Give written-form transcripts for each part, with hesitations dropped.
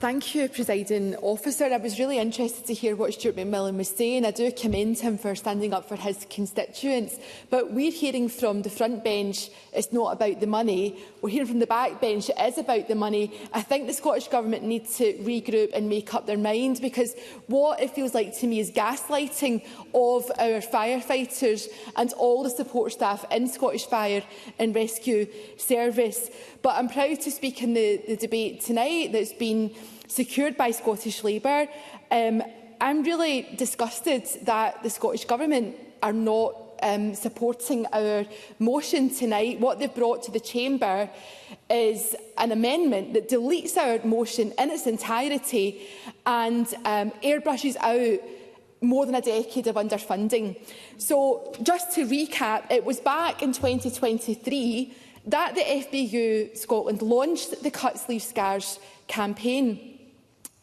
Thank you, Presiding Officer. I was really interested to hear what Stuart McMillan was saying. I do commend him for standing up for his constituents. But we're hearing from the front bench it's not about the money. We're hearing from the back bench it is about the money. I think the Scottish Government needs to regroup and make up their mind, because what it feels like to me is gaslighting of our firefighters and all the support staff in Scottish Fire and Rescue Service. But I'm proud to speak in the debate tonight that's been secured by Scottish Labour. I'm really disgusted that the Scottish Government are not supporting our motion tonight. What they've brought to the Chamber is an amendment that deletes our motion in its entirety and airbrushes out more than a decade of underfunding. So, just to recap, it was back in 2023 that the FBU Scotland launched the Cut Sleeve Scars campaign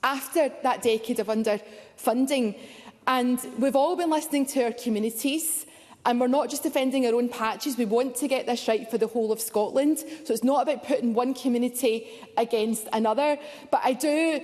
after that decade of underfunding. And we've all been listening to our communities, and we're not just defending our own patches. We want to get this right for the whole of Scotland. So it's not about putting one community against another. But I do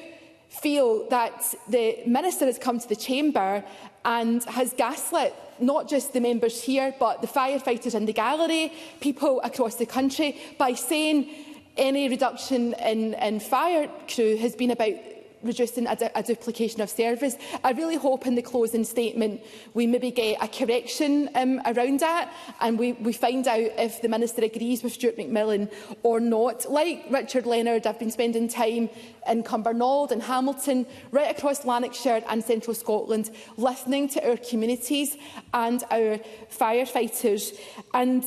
feel that the Minister has come to the Chamber and has gaslit not just the members here, but the firefighters in the gallery, people across the country, by saying any reduction in fire crew has been about reducing a duplication of service. I really hope in the closing statement we maybe get a correction around that, and we find out if the Minister agrees with Stuart McMillan or not. Like Richard Leonard, I've been spending time in Cumbernauld and Hamilton, right across Lanarkshire and Central Scotland, listening to our communities and our firefighters. And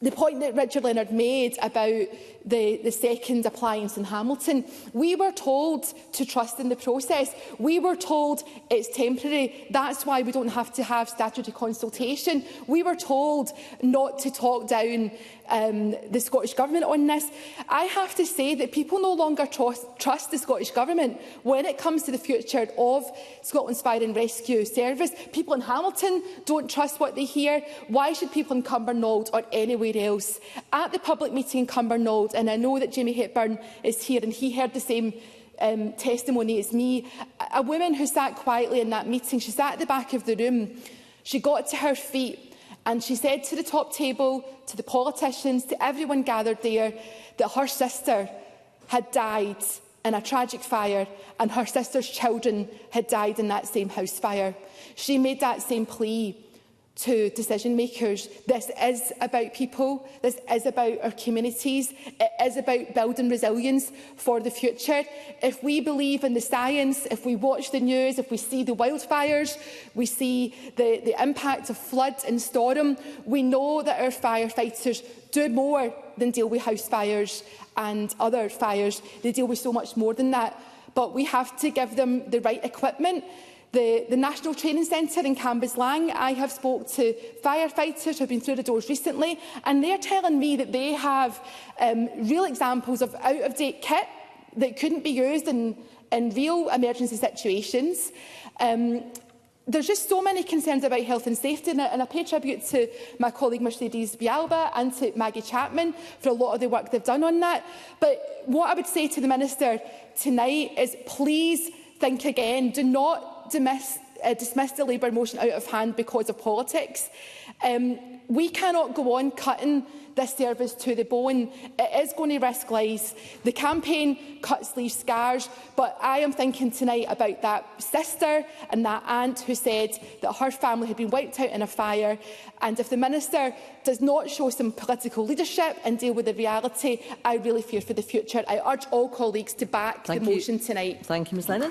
the point that Richard Leonard made about the second appliance in Hamilton, we were told to trust in the process. We were told it's temporary. That's why we don't have to have statutory consultation. We were told not to talk down the Scottish Government on this. I have to say that people no longer trust the Scottish Government when it comes to the future of Scotland's Fire and Rescue Service. People in Hamilton don't trust what they hear. Why should people in Cumbernauld or anywhere else? At the public meeting in Cumbernauld, and I know that Jamie Hepburn is here and he heard the same testimony as me, a woman who sat quietly in that meeting, she sat at the back of the room, she got to her feet and she said to the top table, to the politicians, to everyone gathered there, that her sister had died in a tragic fire and her sister's children had died in that same house fire. She made that same plea to decision makers. This is about people, this is about our communities, it is about building resilience for the future. If we believe in the science, if we watch the news, if we see the wildfires, we see the impact of flood and storm, we know that our firefighters do more than deal with house fires and other fires. They deal with so much more than that. But we have to give them the right equipment. The National Training Centre in Cambuslang, I have spoke to firefighters who have been through the doors recently, and they're telling me that they have real examples of out-of-date kit that couldn't be used in real emergency situations. There's just so many concerns about health and safety, and I pay tribute to my colleague Mercedes Bialba and to Maggie Chapman for a lot of the work they've done on that. But what I would say to the Minister tonight is please think again. Do not dismiss the Labour motion out of hand because of politics. We cannot go on cutting this service to the bone. It is going to risk lives. The campaign cuts sleeve scars, but I am thinking tonight about that sister and that aunt who said that her family had been wiped out in a fire. And if the Minister does not show some political leadership and deal with the reality, I really fear for the future. I urge all colleagues to back the motion tonight. Thank you, Ms Lennon.